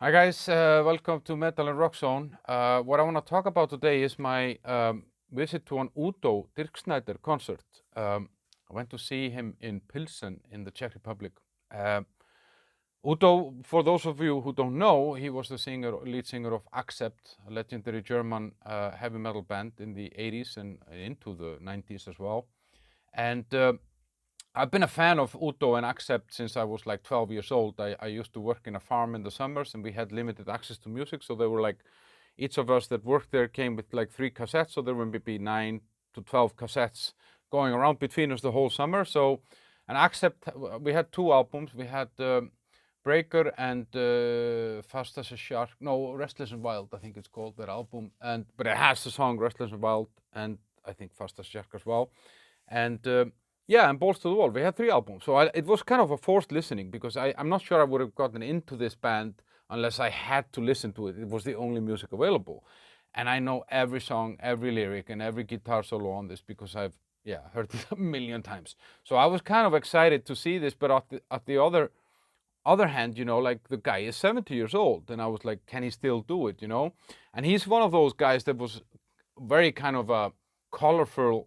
Hi guys, welcome to Metal and Rock Zone. What I want to talk about today is my visit to an Udo Dirkschneider concert. I went to see him in Plzen in the Czech Republic. Udo, for those of you who don't know, he was the lead singer of Accept, a legendary German heavy metal band in the 80s and into the 90s as well. And I've been a fan of Udo and Accept since I was like 12 years old. I used to work in a farm in the summers and we had limited access to music. So there were like, each of us that worked there came with like 3 cassettes. So there would maybe 9 to 12 cassettes going around between us the whole summer. So, and Accept, we had 2 albums. We had Breaker and Fast as a Shark. No, Restless and Wild, I think it's called, that album. But it has the song Restless and Wild and I think Fast as a Shark as well. And yeah, and Balls to the Wall. We had 3 albums. So it was kind of a forced listening because I'm not sure I would have gotten into this band unless I had to listen to it. It was the only music available. And I know every song, every lyric, and every guitar solo on this because I've heard it a million times. So I was kind of excited to see this, but at the other hand, you know, like the guy is 70 years old, and I was like, can he still do it, you know? And he's one of those guys that was very kind of a colorful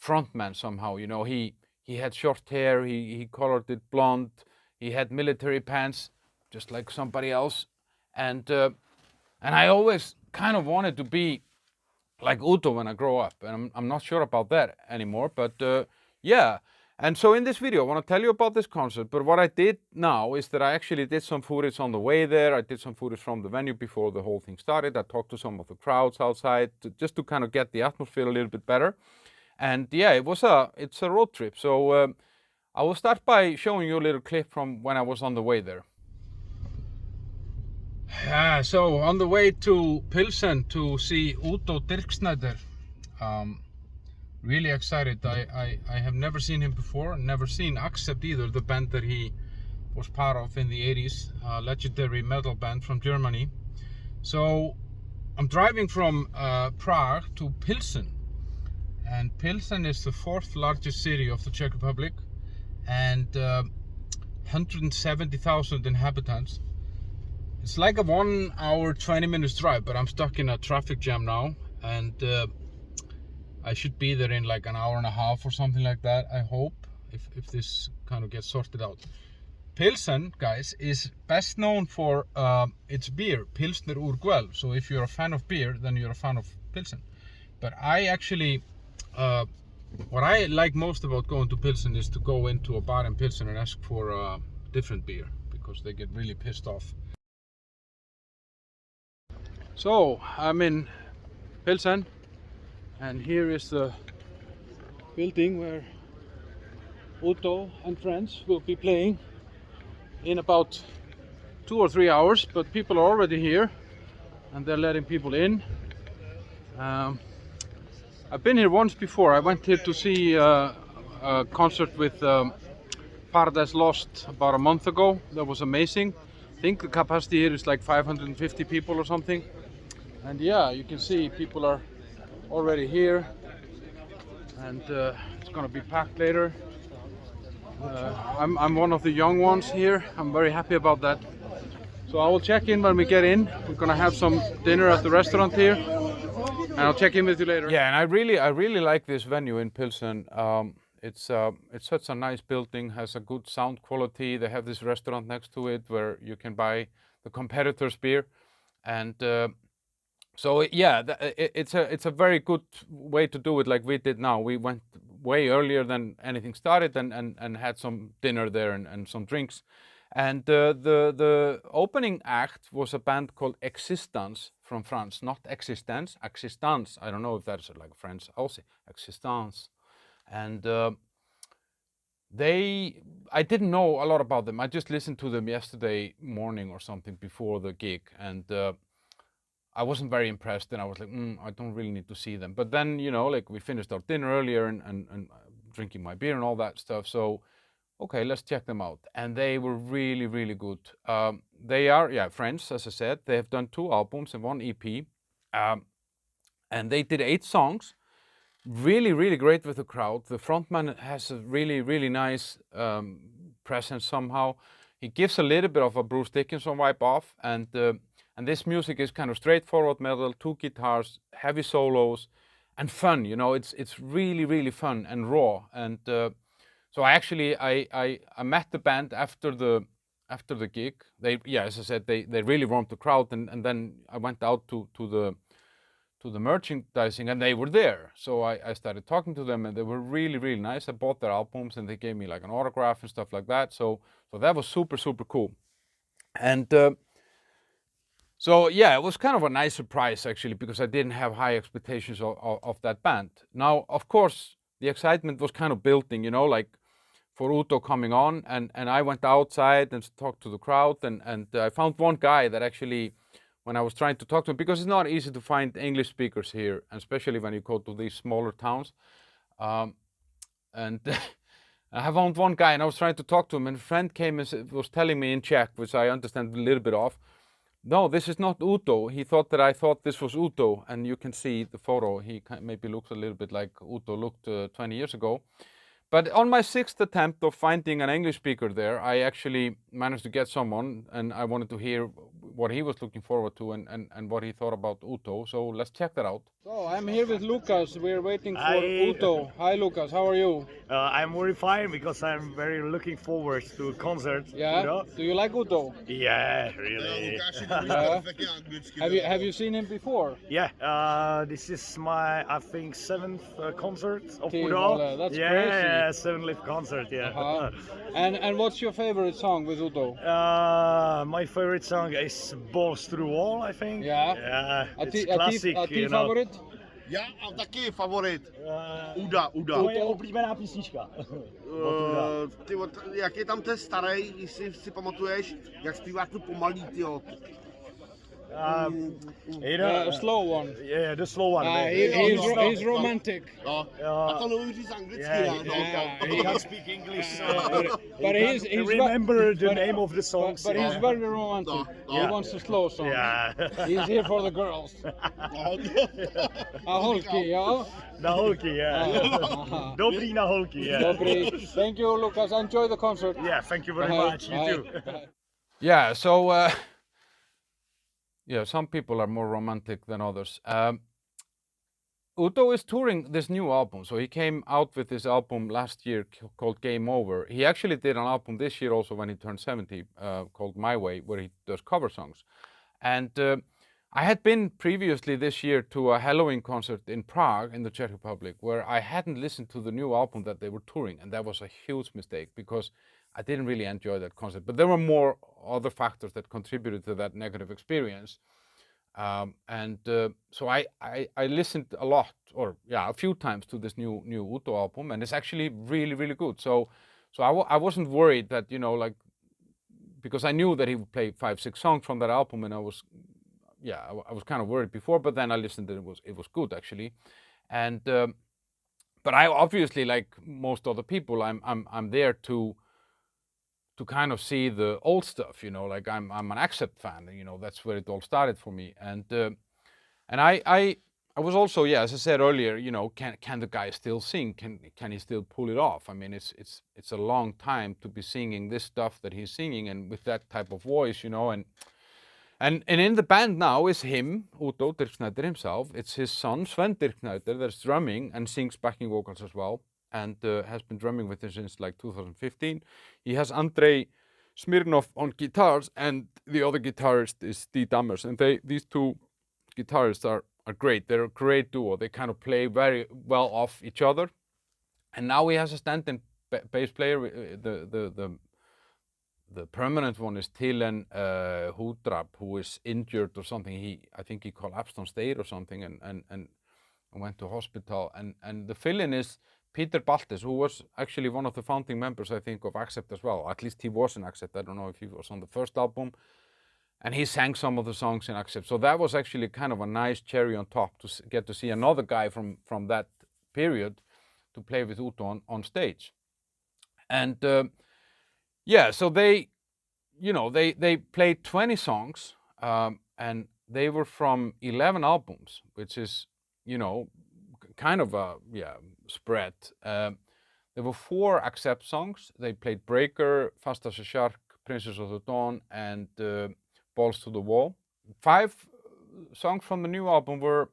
frontman somehow, you know. He had short hair, he colored it blonde, he had military pants, just like somebody else, and I always kind of wanted to be like Udo when I grow up, and I'm not sure about that anymore, but yeah. And so in this video, I want to tell you about this concert, but what I did now is that I actually did some footage on the way there. I did some footage from the venue before the whole thing started. I talked to some of the crowds outside just to kind of get the atmosphere a little bit better. And yeah, it's a road trip. So I will start by showing you a little clip from when I was on the way there. So on the way to Plzen to see Udo Dirkschneider. Really excited. I have never seen him before, never seen Accept either, the band that he was part of in the 80s, legendary metal band from Germany. So I'm driving from Prague to Plzen. And Plzen is the 4th largest city of the Czech Republic and 170,000 inhabitants. It's like a 1 hour, 20 minutes drive, but I'm stuck in a traffic jam now, and I should be there in like an hour and a half or something like that, I hope, if this kind of gets sorted out. Plzen, guys, is best known for its beer, Pilsner Urquell. So if you're a fan of beer, then you're a fan of Plzen. But I actually, what I like most about going to Plzen is to go into a bar in Plzen and ask for a different beer, because they get really pissed off. So I'm in Plzen, and here is the building where Udo and friends will be playing in about 2 or 3 hours, but people are already here and they're letting people in. I've been here once before. I went here to see a concert with Paradise Lost about a month ago. That was amazing. I think the capacity here is like 550 people or something. And yeah, you can see people are already here, and it's gonna be packed later. I'm one of the young ones here. I'm very happy about that. So I will check in when we get in. We're gonna have some dinner at the restaurant here, and I'll check in with you later. Yeah, and I really like this venue in Plzen. It's such a nice building, has a good sound quality. They have this restaurant next to it where you can buy the competitors' beer, and so yeah, it's a very good way to do it, like we did now. We went way earlier than anything started and had some dinner there and some drinks. And the opening act was a band called Existence from France, not Existence, Existence. I don't know if that's like French also, Existence. And I didn't know a lot about them. I just listened to them yesterday morning or something before the gig, and I wasn't very impressed, and I was like, I don't really need to see them. But then, you know, like we finished our dinner earlier and drinking my beer and all that stuff. So, okay, let's check them out. And they were really, really good. They are, French, as I said. They have done 2 albums and 1 EP. And they did 8 songs. Really, really great with the crowd. The frontman has a really, really nice presence somehow. he gives a little bit of a Bruce Dickinson vibe off, and this music is kind of straightforward metal, 2 guitars, heavy solos, and fun. You know, it's really really fun and raw. And so I met the band after the gig. They, yeah, as I said, they really warmed the crowd, and then I went out to the merchandising, and they were there. So I started talking to them, and they were really really nice. I bought their albums, and they gave me like an autograph and stuff like that. So that was super super cool. And so yeah, it was kind of a nice surprise actually, because I didn't have high expectations of that band. Now, of course, the excitement was kind of building, you know, like for U.D.O coming on, and I went outside and talked to the crowd, and I found one guy that actually, when I was trying to talk to him, because it's not easy to find English speakers here, especially when you go to these smaller towns, and I found one guy, and I was trying to talk to him, and a friend came and was telling me in Czech, which I understand a little bit of, no, this is not U.D.O. He thought that I thought this was U.D.O, and you can see the photo. He maybe looks a little bit like U.D.O looked 20 years ago. But on my 6th attempt of finding an English speaker there, I actually managed to get someone, and I wanted to hear what he was looking forward to and what he thought about U.D.O. So let's check that out. So I'm here with Lucas. We're waiting for U.D.O. Hi, Lucas. How are you? I'm very fine because I'm very looking forward to a concert. Yeah. You know? Do you like U.D.O? Yeah, really. Yeah. Have you seen him before? Yeah. This is my, I think, 7th concert of Okay, U.D.O. well, that's yeah, crazy. Yeah, 7th concert. Yeah. And what's your favorite song with U.D.O? My favorite song is Balls to the Wall, I think. Yeah. It's classic. A ty favorit? Já mám taky favorit. Uda. To je oblíbená písnička. Jak je tam ten starý, jestli si pamatuješ, jak zpívá tu pomalý, tyjo. A slow one. Yeah, the slow one. He's romantic. No. A to nemůžu říct anglicky. He can't speak English. But he's remember the name of the songs. But he's very romantic. He wants a slow song. Yeah. He's here for the girls. A holky, yeah? Na holky, yeah. Dobrý na holky, yeah. Dobrý. Thank you, Lucas. Enjoy the concert. Yeah, thank you very much. You too. Yeah, so yeah, some people are more romantic than others. U.D.O is touring this new album. So he came out with this album last year called Game Over. He actually did an album this year also when he turned 70 called My Way, where he does cover songs. And I had been previously this year to a Halloween concert in Prague in the Czech Republic, where I hadn't listened to the new album that they were touring. And that was a huge mistake because I didn't really enjoy that concert. But there were more other factors that contributed to that negative experience. So I listened a lot, or yeah, a few times to this new U.D.O album, and it's actually really really good. So I wasn't worried that, you know, like, because I knew that he would play 5-6 songs from that album, and I was kind of worried before, but then I listened and it was good actually. And but I obviously, like most other people, I'm there to kind of see the old stuff, you know, like I'm an Accept fan, you know, that's where it all started for me. And I was also, yeah, as I said earlier, you know, can the guy still sing? Can he still pull it off? I mean, it's a long time to be singing this stuff that he's singing, and with that type of voice, you know. And in the band now is him, Udo Dirkschneider himself. It's his son, Sven Dirkschneider, that's drumming and sings backing vocals as well, and has been drumming with him since like 2015. He has Andrei Smirnov on guitars, and the other guitarist is Steve Dammers. And these two guitarists are great. They're a great duo. They kind of play very well off each other. And now he has a stand-in bass player. The permanent one is Tilen Hudrab, who is injured or something. I think he collapsed on stage or something and went to hospital. And the fill-in is Peter Baltes, who was actually one of the founding members, I think, of Accept as well. At least he was in Accept. I don't know if he was on the first album. And he sang some of the songs in Accept. So that was actually kind of a nice cherry on top to get to see another guy from that period to play with U.D.O on stage. And yeah, so they played 20 songs, and they were from 11 albums, which is, you know, kind of a spread. There were 4 Accept songs. They played Breaker, Fast as a Shark, Princess of the Dawn, and Balls to the Wall. 5 songs from the new album were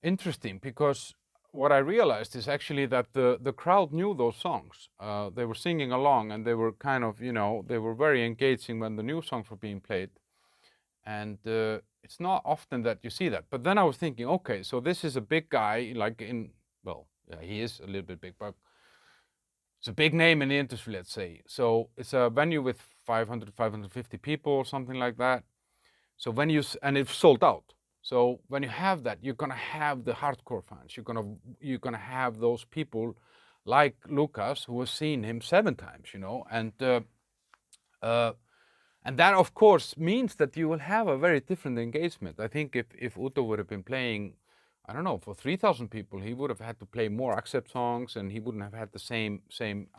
interesting because what I realized is actually that the crowd knew those songs. They were singing along, and they were kind of, they were very engaging when the new songs were being played. And it's not often that you see that. But then I was thinking, okay, so this is a big guy, well, yeah, he is a little bit big, but it's a big name in the industry, let's say. So it's a venue with 500, 550 people or something like that. So and it's sold out. So when you have that, you're gonna have the hardcore fans. You're gonna have those people like Lucas, who has seen him 7 times, and that of course means that you will have a very different engagement. I think if Udo would have been playing, I don't know, for 3,000 people, he would have had to play more Accept songs, and he wouldn't have had the same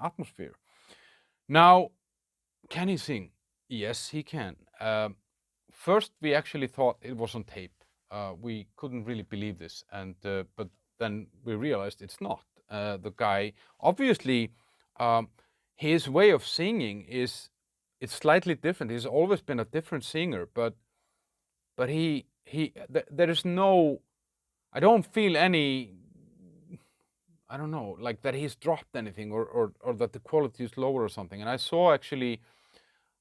atmosphere. Now, can he sing? Yes, he can. First, we actually thought it was on tape. We couldn't really believe this, but then we realized it's not. The guy, obviously, his way of singing it's slightly different. He's always been a different singer, but there is no, I don't feel any, I don't know, like that he's dropped anything or that the quality is lower or something. And I saw actually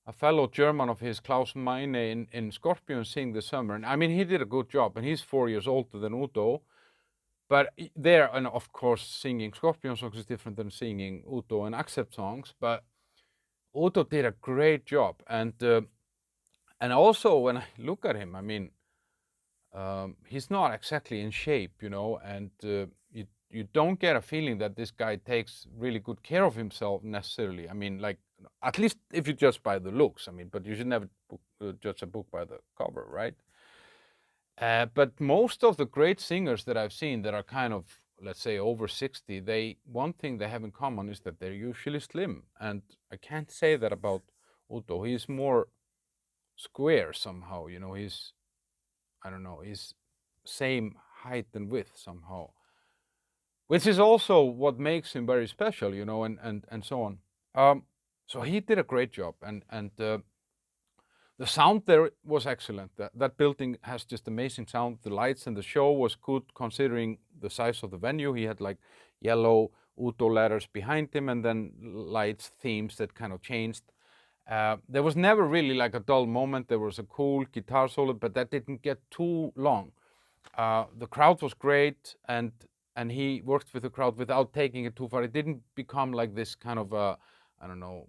a fellow German of his, Klaus Meine, in Scorpion sing this summer. And I mean, he did a good job, and he's 4 years older than Udo. But there, and of course, singing Scorpion songs is different than singing Udo and Accept songs. But Udo did a great job. And also, when I look at him, I mean, he's not exactly in shape, and you don't get a feeling that this guy takes really good care of himself necessarily. I mean, like, at least if you judge by the looks, I mean, but you should never judge a book by the cover, right? But most of the great singers that I've seen that are kind of, let's say, over 60, one thing they have in common is that they're usually slim. And I can't say that about Udo. He's more square somehow, I don't know, he's same height and width somehow, which is also what makes him very special, and so on. So he did a great job, and the sound there was excellent. That building has just amazing sound. The lights and the show was good considering the size of the venue. He had like yellow Udo letters behind him, and then lights, themes that kind of changed. There was never really like a dull moment. There was a cool guitar solo, but that didn't get too long. The crowd was great, and he worked with the crowd without taking it too far. It didn't become like this kind of I don't know,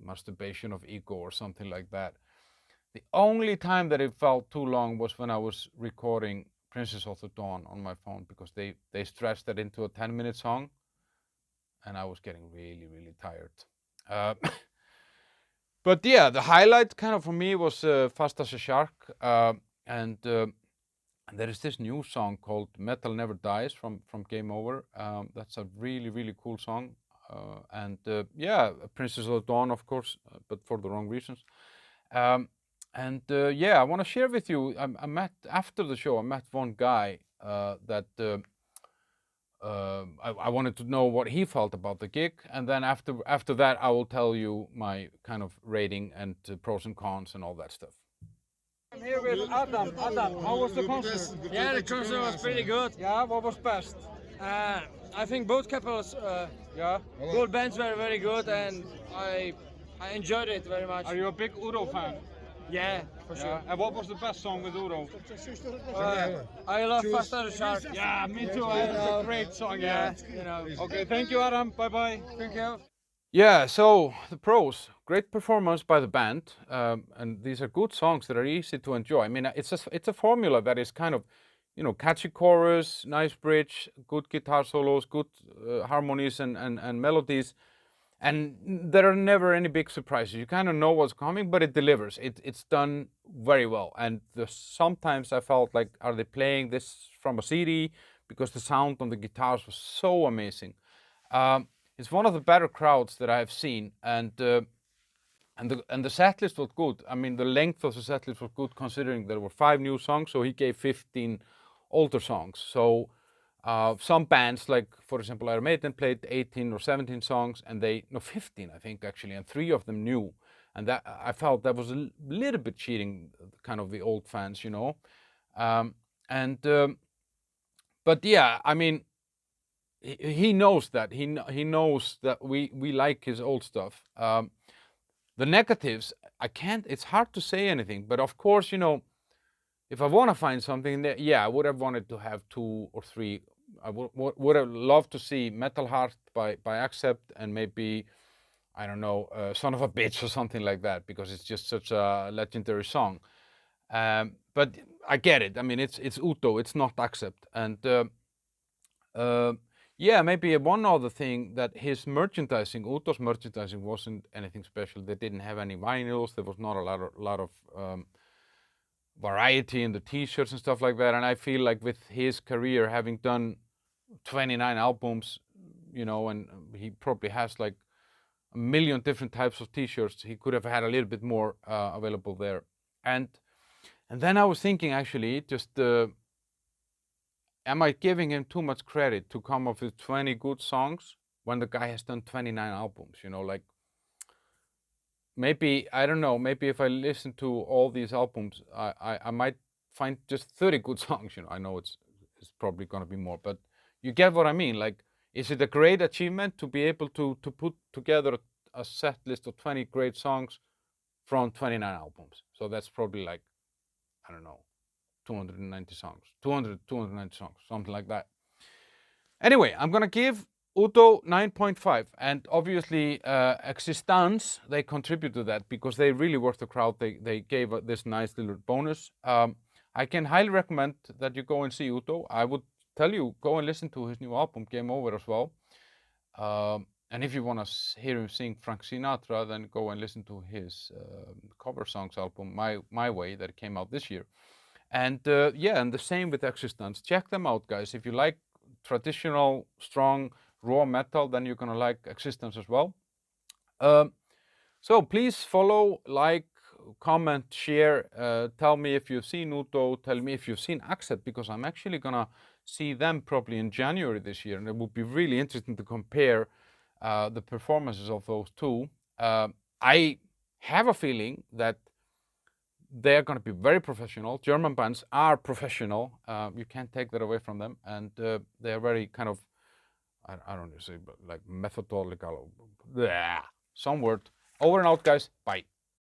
masturbation of ego or something like that. The only time that it felt too long was when I was recording Princess of the Dawn on my phone, because they stretched that into a 10-minute song, and I was getting really, really tired. But yeah, the highlight kind of for me was Fast as a Shark, and there is this new song called Metal Never Dies from Game Over. That's a really, really cool song. And yeah, Princess of the Dawn, of course, but for the wrong reasons. Yeah, I want to share with you, I met, after the show, I met one guy that I wanted to know what he felt about the gig, and then after that I will tell you my kind of rating and pros and cons and all that stuff. I'm here with Adam. Adam, how was the concert? Yeah, the concert was pretty good. Yeah, what was best? I think both couples, both bands were very good, and I enjoyed it very much. Are you a big Udo fan? Yeah, for sure. And what was the best song with Udo? I love Fast as a Shark. Yeah, me too. It's a great song. Yeah. Okay, thank you, Adam. Bye bye. Thank you. Yeah, so the pros, great performance by the band, and these are good songs that are easy to enjoy. I mean, it's a formula that is kind of, catchy chorus, nice bridge, good guitar solos, good harmonies and melodies, and there are never any big surprises. You kind of know what's coming, but it delivers. It's done very well, and sometimes I felt like, are they playing this from a CD? Because the sound on the guitars was so amazing. It's one of the better crowds that I've seen, and the setlist was good. I mean, the length of the setlist was good considering there were 5 new songs, so he gave 15 older songs. So Some bands, like for example Iron Maiden, played 18 or 17 songs, and 15 I think actually, and 3 of them new, and that I felt that was a little bit cheating, kind of the old fans, you know. Um, and But yeah, I mean, he knows that he knows that we like his old stuff. The negatives, I can't. It's hard to say anything, but of course, you know, if I want to find something that, yeah, I would have wanted to have 2 or 3. I would have loved to see Metal Heart by Accept, and maybe, I don't know, Son of a Bitch or something like that, because it's just such a legendary song. But I get it. I mean, it's U.D.O, it's not Accept, and uh, yeah, maybe one other thing, that his merchandising, U.D.O's merchandising, wasn't anything special. They didn't have any vinyls. There was not a lot of variety in the T-shirts and stuff like that. And I feel like with his career, having done 29 albums, you know, and he probably has like a million different types of T-shirts, he could have had a little bit more available there. And then I was thinking, actually, just am I giving him too much credit to come up with 20 good songs when the guy has done 29 albums? You know, like, maybe, I don't know, maybe if I listen to all these albums, I might find just 30 good songs. You know, I know it's probably going to be more, but you get what I mean. Like, is it a great achievement to be able to put together a set list of 20 great songs from 29 albums? So that's probably like, I don't know, 290 songs, 290 songs, something like that. Anyway, I'm going to give U.D.O 9.5, and obviously Existence, they contribute to that because they really worked the crowd. They gave this nice little bonus. I can highly recommend that you go and see U.D.O. I would tell you, go and listen to his new album, Game Over, as well. And if you want to hear him sing Frank Sinatra, then go and listen to his cover songs album, My Way, that came out this year. And yeah, and the same with Existence. Check them out, guys. If you like traditional, strong, raw metal, then you're gonna like Existence as well. So please follow, like, comment, share. Tell me if you've seen U.D.O. Tell me if you've seen Accept, because I'm actually gonna see them probably in January this year, and it would be really interesting to compare the performances of those two. I have a feeling that they're going to be very professional. German bands are professional. You can't take that away from them. And they're very kind of, I don't know, say, but like methodological, some word. Over and out, guys. Bye.